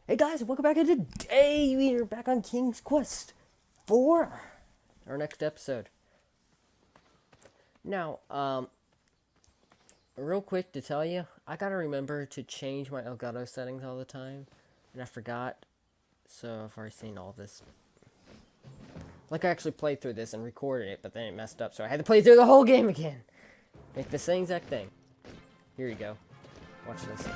Hey guys, welcome back, and today we are back on King's Quest for our next episode. Now, real quick to tell you, I gotta remember to change my Elgato settings all the time, and I forgot, so I've already seen all this. Like, I actually played through this and recorded it, but then it messed up, so I had to play through the whole game again. Make the same exact thing. Here you go. Watch this.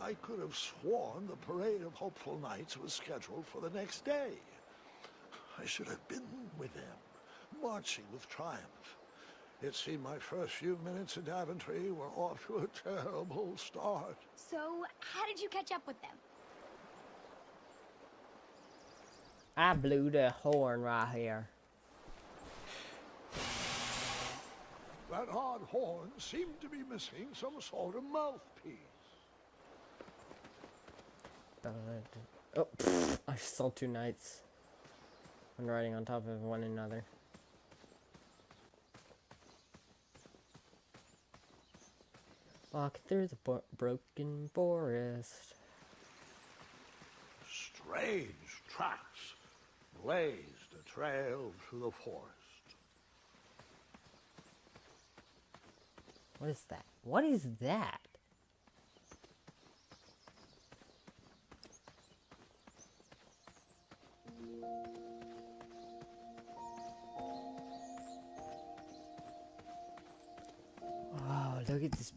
I could have sworn the Parade of Hopeful Knights was scheduled for the next day. I should have been with them, marching with triumph. It seemed my first few minutes in Daventry were off to a terrible start. So, how did you catch up with them? I blew the horn right here. That odd horn seemed to be missing some sort of mouthpiece. Oh, I saw two knights. One riding on top of one another. Walk through the broken forest. Strange tracks blazed a trail through the forest. What is that? What is that? Oh, look at this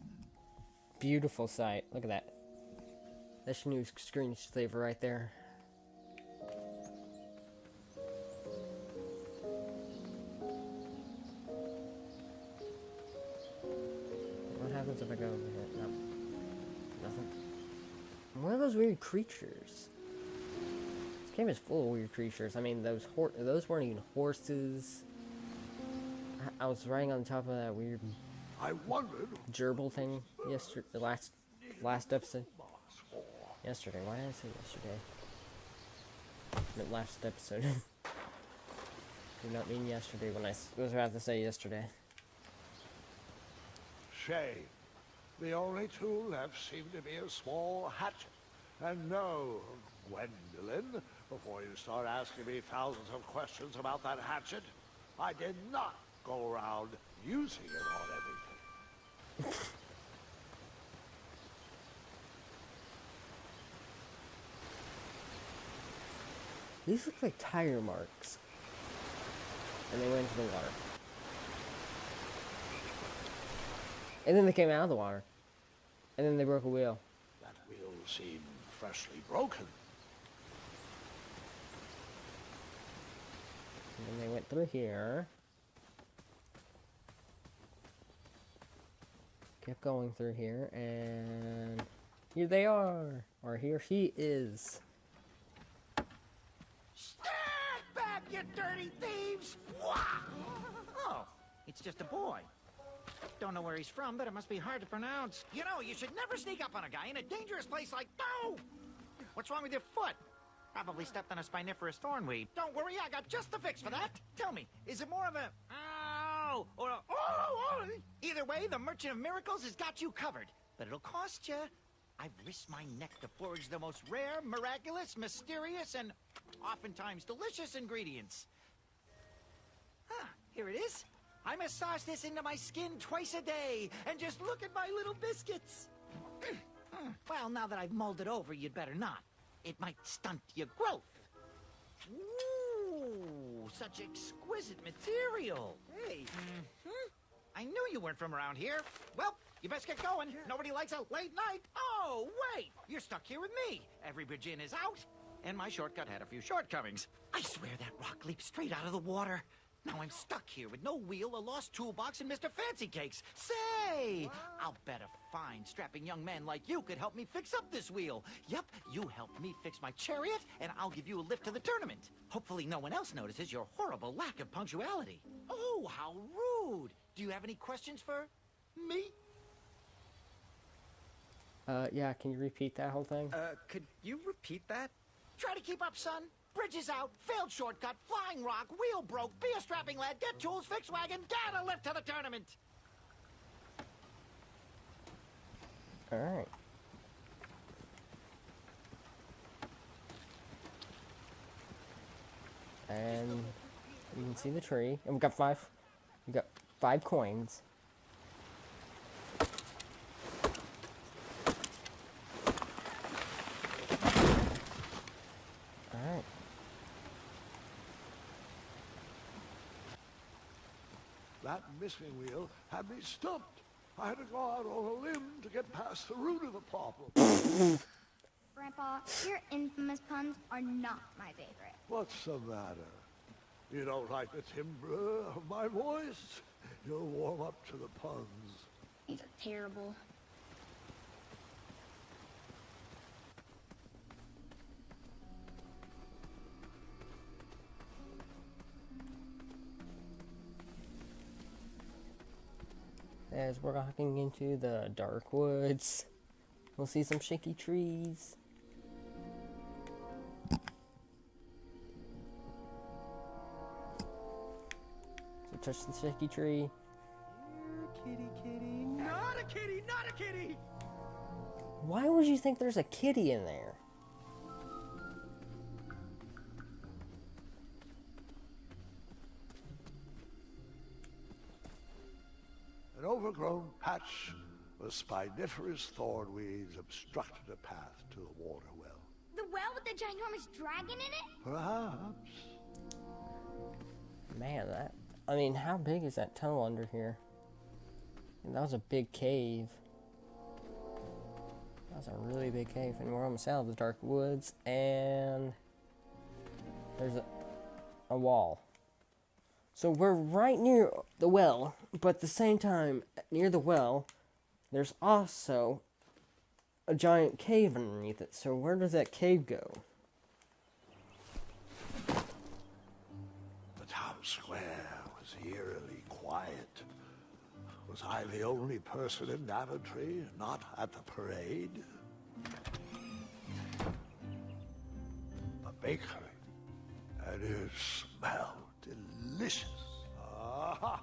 beautiful sight. Look at that. That's your new screensaver right there. What happens if I go over here? No. Nothing. What are those weird creatures? This game is full of weird creatures. I mean, those weren't even horses. I was riding on top of that weird I wondered gerbil thing yesterday, the last episode. Yesterday. Why did I say yesterday? I meant last episode. Did not mean yesterday when I was about to say yesterday. shame. The only tool left seemed to be a small hatchet. And no, Gwendolyn, before you start asking me thousands of questions about that hatchet, I did not go around using it on everything. These look like tire marks. And they went into the water. And then they came out of the water. And then they broke a wheel. That wheel seemed freshly broken. And then they went through here. Kept going through here, and here they are. Or here he is. Stand back, you dirty thieves! Wah! Oh, it's just a boy. Don't know where he's from, but it must be hard to pronounce. You know, you should never sneak up on a guy in a dangerous place like... No! What's wrong with your foot? Probably stepped on a spiniferous thornweed. Don't worry, I got just the fix for that. Tell me, is it more of a... Ow! Or a... Oh! Either way, the Merchant of Miracles has got you covered. But it'll cost you. I've risked my neck to forage the most rare, miraculous, mysterious, and oftentimes delicious ingredients. Here it is. I massage this into my skin twice a day, and just look at my little biscuits. Well, now that I've mulled it over, you'd better not. It might stunt your growth. Ooh, such exquisite material. Hey. I knew you weren't from around here. Well, you best get going. Nobody likes a late night. Oh, wait. You're stuck here with me. Every bridge in is out. And my shortcut had a few shortcomings. I swear that rock leaped straight out of the water. Now I'm stuck here with no wheel, a lost toolbox, and Mr. Fancy Cakes. Say, I'll bet a fine, strapping young man like you could help me fix up this wheel. Yep, you help me fix my chariot, and I'll give you a lift to the tournament. Hopefully no one else notices your horrible lack of punctuality. Oh, how rude. Do you have any questions for me? Yeah, can you repeat that whole thing? Could you repeat that? Try to keep up, son. Bridges out, failed shortcut, flying rock, wheel broke, be a strapping lad, get tools, fix wagon, get a lift to the tournament. Alright. And you can see the tree. And we got five coins. Alright. That missing wheel had me stumped. I had to go out on a limb to get past the root of the problem. Grandpa, your infamous puns are not my favorite. What's the matter? You don't like the timbre of my voice? You'll warm up to the puns. These are terrible. As we're walking into the dark woods, we'll see some shaky trees. So touch the shaky tree. Kitty, kitty, not a kitty, not a kitty! Why would you think there's a kitty in there? An overgrown patch of spiniferous thorn weeds obstructed a path to the water well. The well with the ginormous dragon in it? Perhaps. Man, I mean, how big is that tunnel under here? And that was a big cave. That was a really big cave. And we're almost out of the dark woods. And there's a wall. So we're right near the well. But at the same time, near the well, there's also a giant cave underneath it. So where does that cave go? The town square was eerily quiet. Was I the only person in Daventry not at the parade? A bakery, and it smelled delicious. Ah,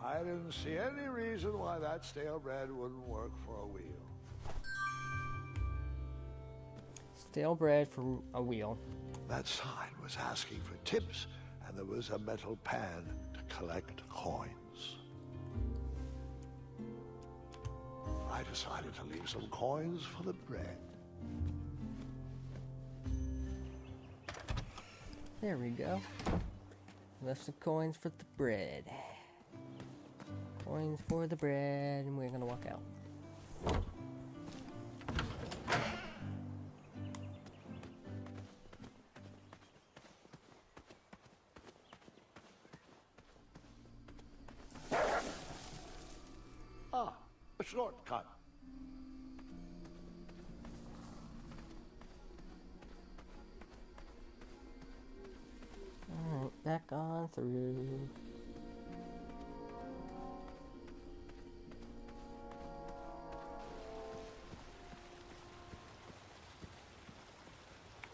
I didn't see any reason why that stale bread wouldn't work for a wheel. Stale bread for a wheel. That sign was asking for tips, and there was a metal pan to collect coins. I decided to leave some coins for the bread. There we go. Left some coins for the bread. Coins for the bread, and we're gonna walk out. Ah, a shortcut. Alright, back on through.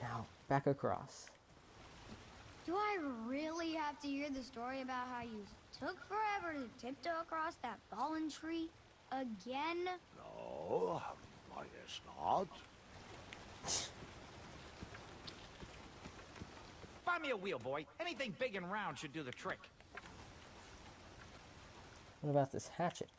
Now, back across. Do I really have to hear the story about how you took forever to tiptoe across that fallen tree again? No, I guess not. Find me a wheel, boy. Anything big and round should do the trick. What about this hatchet?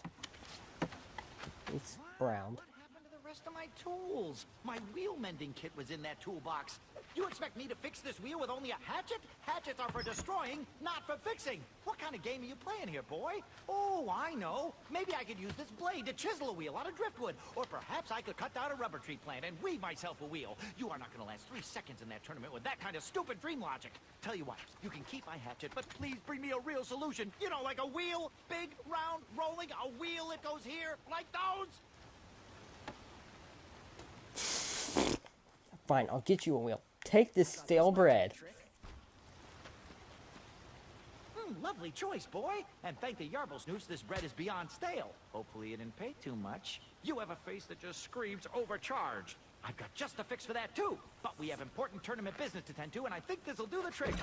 It's round. What happened to the rest of my tools? My wheel mending kit was in that toolbox. You expect me to fix this wheel with only a hatchet? Hatchets are for destroying, not for fixing. What kind of game are you playing here, boy? Oh, I know. Maybe I could use this blade to chisel a wheel out of driftwood. Or perhaps I could cut down a rubber tree plant and weave myself a wheel. You are not going to last 3 seconds in that tournament with that kind of stupid dream logic. Tell you what, you can keep my hatchet, but please bring me a real solution. You know, like a wheel, big, round, rolling, a wheel that goes here, like those. Fine, I'll get you a wheel. Take this stale bread. Lovely choice, boy. And thank the Yarblesnoots, this bread is beyond stale. Hopefully it didn't pay too much. You have a face that just screams overcharged. I've got just a fix for that, too. But we have important tournament business to tend to, and I think this'll do the trick.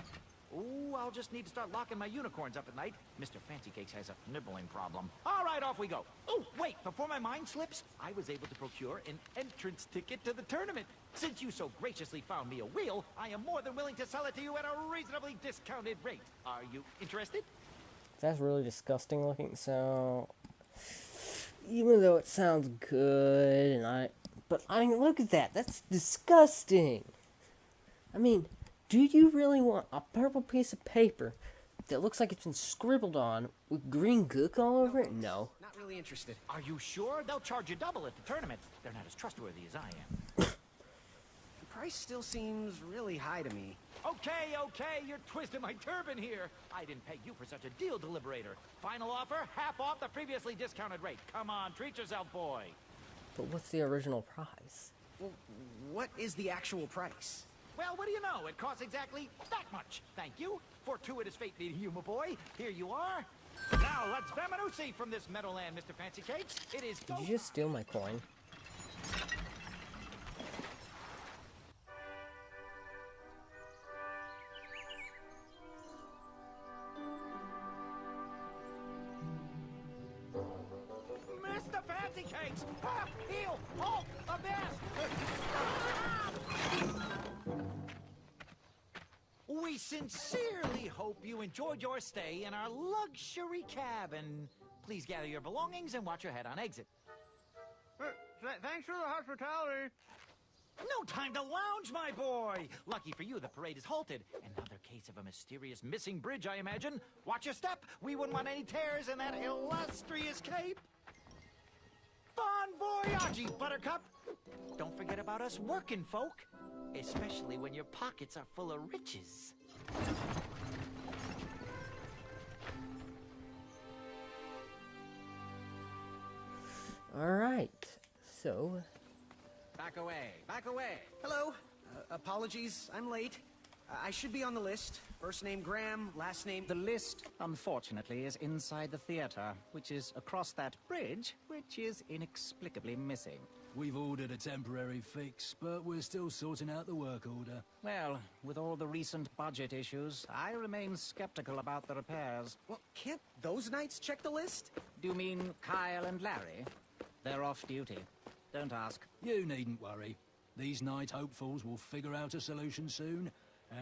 Ooh, I'll just need to start locking my unicorns up at night. Mr. Fancy Cakes has a nibbling problem. All right, off we go. Oh, wait, before my mind slips, I was able to procure an entrance ticket to the tournament. Since you so graciously found me a wheel, I am more than willing to sell it to you at a reasonably discounted rate. Are you interested? That's really disgusting looking, so... Even though it sounds good, but I mean, look at that. That's disgusting. I mean... Do you really want a purple piece of paper that looks like it's been scribbled on with green gook all over it? No. Not really interested. Are you sure? They'll charge you double at the tournament. They're not as trustworthy as I am. The price still seems really high to me. Okay, you're twisting my turban here. I didn't pay you for such a deal, deliberator. Final offer, half off the previously discounted rate. Come on, treat yourself, boy. But what's the original price? Well, what is the actual price? Well, what do you know? It costs exactly that much. Thank you. Fortuitous fate meeting you, my boy. Here you are. Now, let's Vamanusi from this meadowland, Mr. Fancy Cakes. It is... Did you just steal my coin? Mr. Fancy Cakes! Ah, heel! Halt! Abyss! We sincerely hope you enjoyed your stay in our luxury cabin. Please gather your belongings and watch your head on exit. Thanks for the hospitality. No time to lounge, my boy! Lucky for you, the parade is halted. Another case of a mysterious missing bridge, I imagine. Watch your step. We wouldn't want any tears in that illustrious cape. Bon voyage, Buttercup! Don't forget about us working folk, especially when your pockets are full of riches. Alright, so... Back away, back away! Hello. Apologies, I'm late. I should be on the list. First name Graham, last name... The list, unfortunately, is inside the theater, which is across that bridge, which is inexplicably missing. We've ordered a temporary fix, but we're still sorting out the work order. Well, with all the recent budget issues, I remain skeptical about the repairs. Well, can't those knights check the list? Do you mean Kyle and Larry? They're off duty. Don't ask. You needn't worry. These night hopefuls will figure out a solution soon,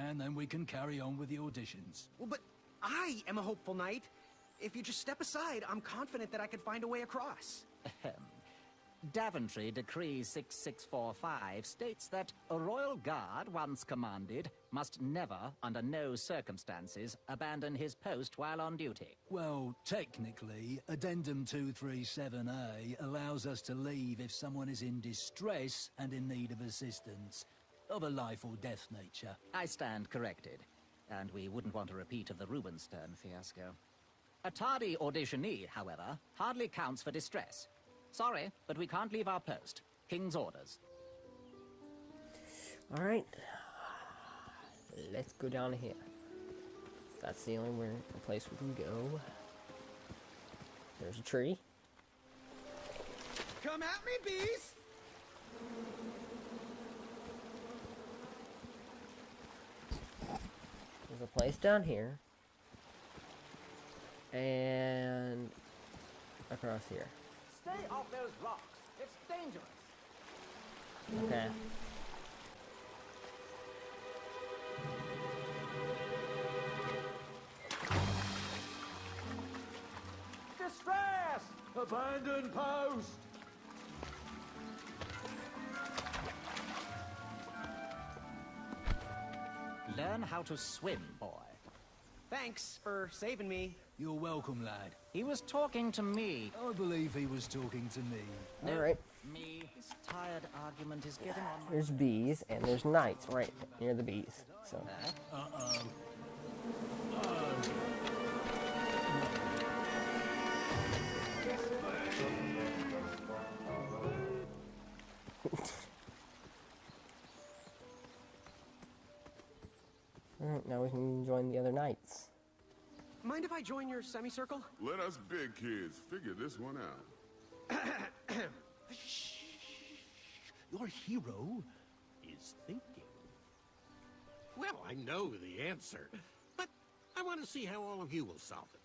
and then we can carry on with the auditions. Well, but I am a hopeful knight. If you just step aside, I'm confident that I could find a way across. Daventry Decree 6645 states that a royal guard once commanded must never, under no circumstances, abandon his post while on duty. Well, technically, Addendum 237A allows us to leave if someone is in distress and in need of assistance, of a life or death nature. I stand corrected, and we wouldn't want a repeat of the Rubenstern fiasco. A tardy auditionee, however, hardly counts for distress. Sorry, but we can't leave our post. King's orders. Alright. Let's go down here. That's the only place we can go. There's a tree. Come at me, bees! There's a place down here. And across here. Stay off those rocks. It's dangerous. Okay. Distress! Abandoned post! how to swim, boy. Thanks for saving me. You're welcome, lad. He was talking to me. I believe he was talking to me. All right. Me. This tired argument is getting on my... There's bees and there's knights right near the bees. So. Uh-oh. Alright, now we can join the other knights. Mind if I join your semicircle? Let us big kids figure this one out. Your hero is thinking. Well, I know the answer, but I want to see how all of you will solve it.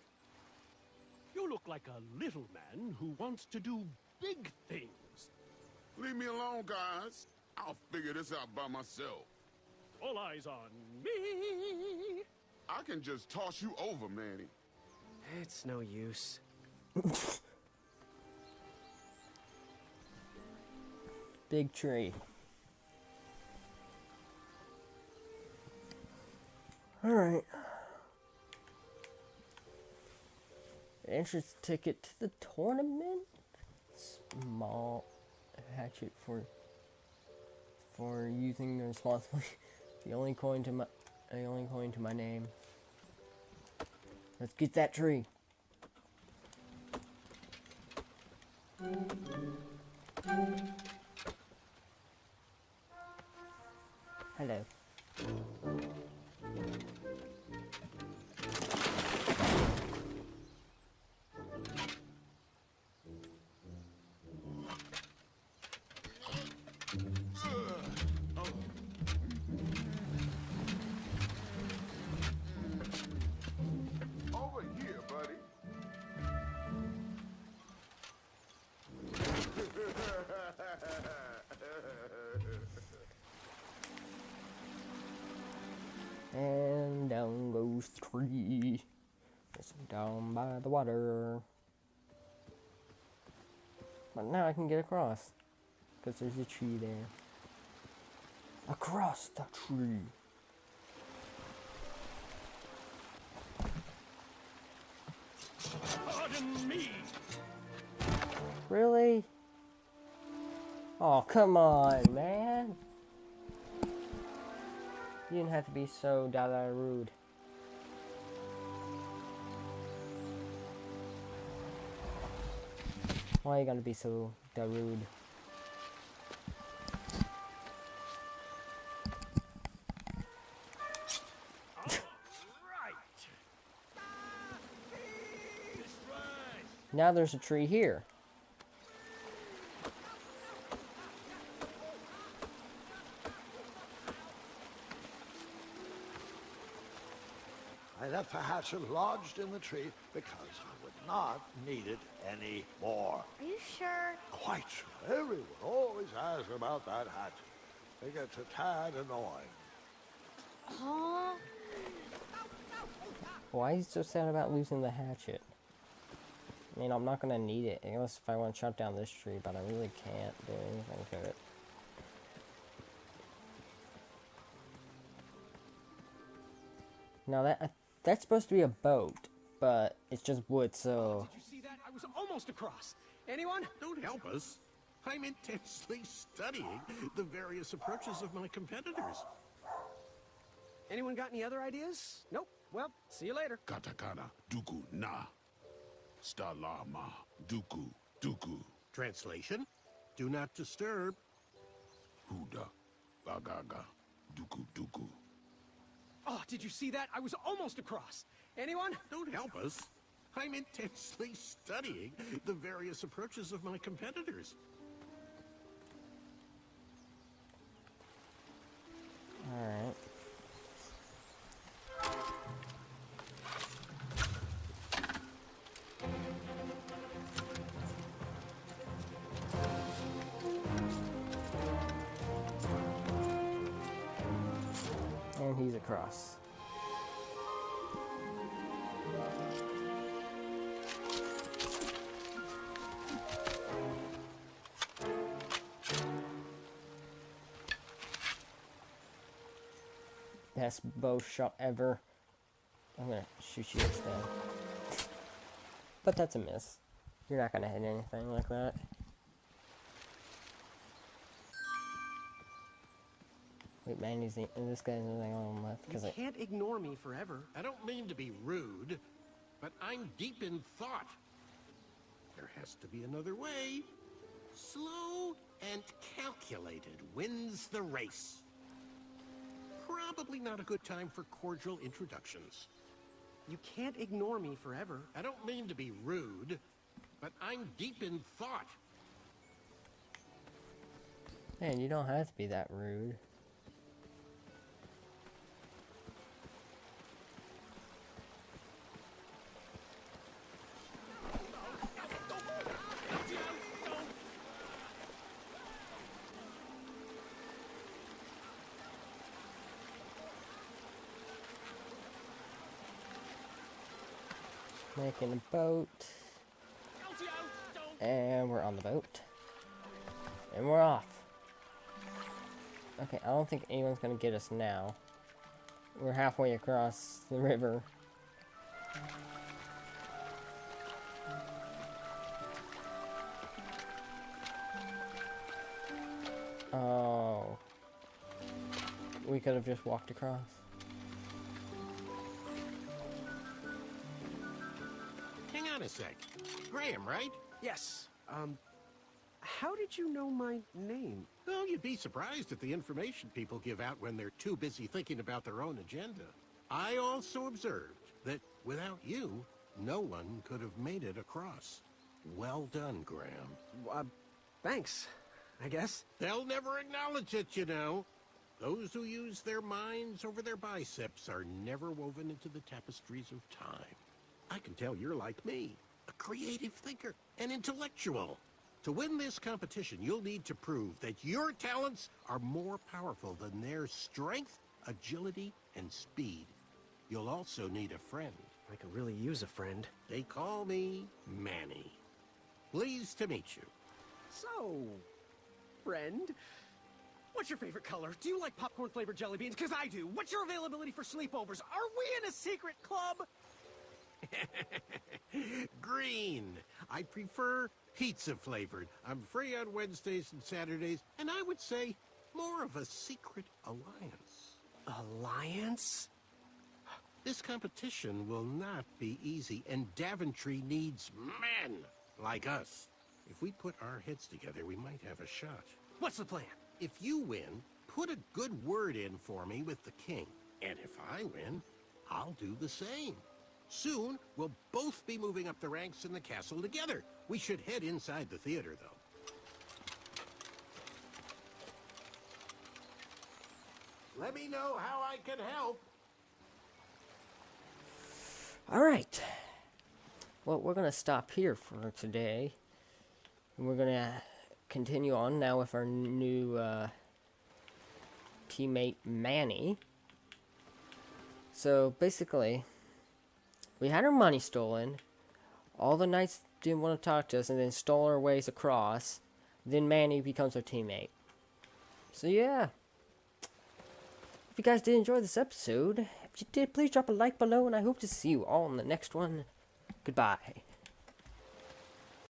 You look like a little man who wants to do big things. Leave me alone, guys. I'll figure this out by myself. All eyes on me. I can just toss you over, Manny. It's no use. Big tree. Alright. Entrance ticket to the tournament? Small hatchet for using responsibly. The only coin to my name. Let's get that tree. Hello. Over here, buddy. And down goes the tree. It's down by the water. But now I can get across. Because there's a tree there. Across the tree. Pardon me. Really? Oh, come on, man. You didn't have to be so dada rude. Why are you gonna be so da rude? Now there's a tree here. I left the hatchet lodged in the tree because I would not need it anymore. Are you sure? Quite sure. Everyone always asks about that hatchet. It gets a tad annoying. Huh? Why is he so sad about losing the hatchet? I mean, I'm not gonna need it unless if I want to chop down this tree, but I really can't do anything to it. Now that's supposed to be a boat, but it's just wood, so... Did you see that? I was almost across. Anyone? Don't help us. I'm intensely studying the various approaches of my competitors. Anyone got any other ideas? Nope. Well, see you later. Katakana, duku, na. Stalama, duku, duku. Translation: do not disturb. Huda, gagaga, duku, duku. Oh, did you see that? I was almost across. Anyone? Don't help us. I'm intensely studying the various approaches of my competitors. Alright. And he's across. best bow shot ever. I'm gonna shoot you instead. But that's a miss. You're not gonna hit anything like that. Wait, man, this guy's the only one left. You can't ignore me forever. I don't mean to be rude, but I'm deep in thought. There has to be another way. Slow and calculated wins the race. Probably not a good time for cordial introductions. You can't ignore me forever. I don't mean to be rude, but I'm deep in thought. Man, you don't have to be that rude. Making a boat. And we're on the boat. And we're off. Okay, I don't think anyone's gonna get us now. We're halfway across the river. Oh. We could have just walked across. Hang on a sec. Graham, right? Yes. How did you know my name? Oh, you'd be surprised at the information people give out when they're too busy thinking about their own agenda. I also observed that without you, no one could have made it across. Well done, Graham. Thanks, I guess. They'll never acknowledge it, you know. Those who use their minds over their biceps are never woven into the tapestries of time. I can tell you're like me, a creative thinker, an intellectual. To win this competition, you'll need to prove that your talents are more powerful than their strength, agility, and speed. You'll also need a friend. I could really use a friend. They call me Manny. Pleased to meet you. So, friend, what's your favorite color? Do you like popcorn-flavored jelly beans? Because I do. What's your availability for sleepovers? Are we in a secret club? Green. I prefer pizza flavored. I'm free on Wednesdays and Saturdays, and I would say more of a secret alliance. Alliance? This competition will not be easy, and Daventry needs men like us. If we put our heads together, we might have a shot. What's the plan? If you win, put a good word in for me with the king. And if I win, I'll do the same. Soon, we'll both be moving up the ranks in the castle together. We should head inside the theater, though. Let me know how I can help. All right. Well, we're going to stop here for today. And we're going to continue on now with our new teammate, Manny. So, basically, we had our money stolen. All the knights didn't want to talk to us and then stole our ways across. Then Manny becomes our teammate. So, yeah. If you guys did enjoy this episode, if you did, please drop a like below, and I hope to see you all in the next one. Goodbye.